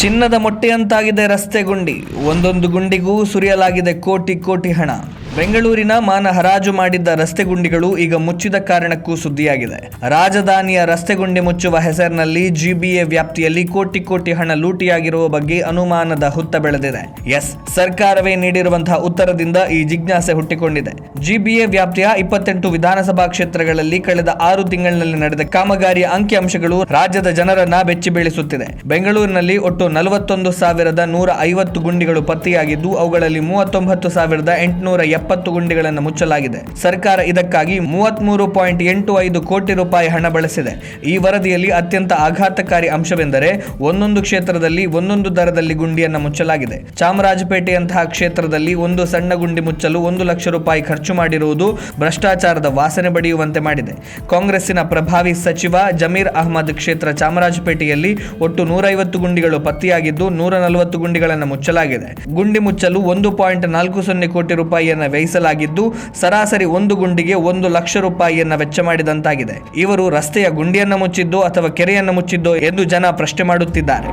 ಚಿನ್ನದ ಮೊಟ್ಟೆಯಂತಾಗಿದೆ ರಸ್ತೆ ಗುಂಡಿ, ಒಂದೊಂದು ಗುಂಡಿಗೂ ಸುರಿಯಲಾಗಿದೆ ಕೋಟಿ ಕೋಟಿ ಹಣ. ಬೆಂಗಳೂರಿನ ಮಾನ ಹರಾಜು ಮಾಡಿದ್ದ ರಸ್ತೆ ಗುಂಡಿಗಳು ಈಗ ಮುಚ್ಚಿದ ಕಾರಣಕ್ಕೂ ಸುದ್ದಿಯಾಗಿದೆ. ರಾಜಧಾನಿಯ ರಸ್ತೆ ಗುಂಡಿ ಮುಚ್ಚುವ ಹೆಸರಿನಲ್ಲಿ ಜಿಬಿಎ ವ್ಯಾಪ್ತಿಯಲ್ಲಿ ಕೋಟಿ ಕೋಟಿ ಹಣ ಲೂಟಿಯಾಗಿರುವ ಬಗ್ಗೆ ಅನುಮಾನದ ಹುತ್ತ ಬೆಳೆದಿದೆ. ಸರ್ಕಾರವೇ ನೀಡಿರುವಂತಹ ಉತ್ತರದಿಂದ ಈ ಜಿಜ್ಞಾಸೆ ಹುಟ್ಟಿಕೊಂಡಿದೆ. ಜಿಬಿಎ ವ್ಯಾಪ್ತಿಯ 28 ವಿಧಾನಸಭಾ ಕ್ಷೇತ್ರಗಳಲ್ಲಿ ಕಳೆದ 6 ತಿಂಗಳಿನಲ್ಲಿ ನಡೆದ ಕಾಮಗಾರಿಯ ಅಂಕಿಅಂಶಗಳು ರಾಜ್ಯದ ಜನರನ್ನ ಬೆಚ್ಚಿ ಬೀಳಿಸುತ್ತಿದೆ. ಬೆಂಗಳೂರಿನಲ್ಲಿ ಒಟ್ಟು 41,150 ಗುಂಡಿಗಳು ಪತ್ತೆಯಾಗಿದ್ದು, ಅವುಗಳಲ್ಲಿ 39,870 ಗುಂಡಿಗಳನ್ನು ಮುಚ್ಚಲಾಗಿದೆ. ಸರ್ಕಾರ ಇದಕ್ಕಾಗಿ 33.85 ಕೋಟಿ ರೂಪಾಯಿ ಹಣ ಬಳಸಿದೆ. ಈ ವರದಿಯಲ್ಲಿ ಅತ್ಯಂತ ಆಘಾತಕಾರಿ ಅಂಶವೆಂದರೆ ಒಂದೊಂದು ಕ್ಷೇತ್ರದಲ್ಲಿ ಒಂದೊಂದು ದರದಲ್ಲಿ ಗುಂಡಿಯನ್ನು ಮುಚ್ಚಲಾಗಿದೆ. ಚಾಮರಾಜಪೇಟೆಯಂತಹ ಕ್ಷೇತ್ರದಲ್ಲಿ ಒಂದು ಸಣ್ಣ ಗುಂಡಿ ಮುಚ್ಚಲು 1 ಲಕ್ಷ ರೂಪಾಯಿ ಖರ್ಚು ಮಾಡಿರುವುದು ಭ್ರಷ್ಟಾಚಾರದ ವಾಸನೆ ಬಡಿಯುವಂತೆ ಮಾಡಿದೆ. ಕಾಂಗ್ರೆಸ್ಸಿನ ಪ್ರಭಾವಿ ಸಚಿವ ಜಮೀರ್ ಅಹ್ಮದ್ ಕ್ಷೇತ್ರ ಚಾಮರಾಜಪೇಟೆಯಲ್ಲಿ ಒಟ್ಟು 150 ಗುಂಡಿಗಳು ಪತ್ತೆಯಾಗಿದ್ದು, 140 ಗುಂಡಿಗಳನ್ನು ಮುಚ್ಚಲಾಗಿದೆ. ಗುಂಡಿ ಮುಚ್ಚಲು 1.40 ಕೋಟಿ ರೂಪಾಯಿಯನ್ನು ವ್ಯಯಿಸಲಾಗಿದ್ದು, ಸರಾಸರಿ ಒಂದು ಗುಂಡಿಗೆ 1 ಲಕ್ಷ ರೂಪಾಯಿಯನ್ನು ವೆಚ್ಚ ಮಾಡಿದಂತಾಗಿದೆ. ಇವರು ರಸ್ತೆಯ ಗುಂಡಿಯನ್ನು ಮುಚ್ಚಿದ್ದೋ ಅಥವಾ ಕೆರೆಯನ್ನು ಮುಚ್ಚಿದ್ದೋ ಎಂದು ಜನ ಪ್ರಶ್ನೆ ಮಾಡುತ್ತಿದ್ದಾರೆ.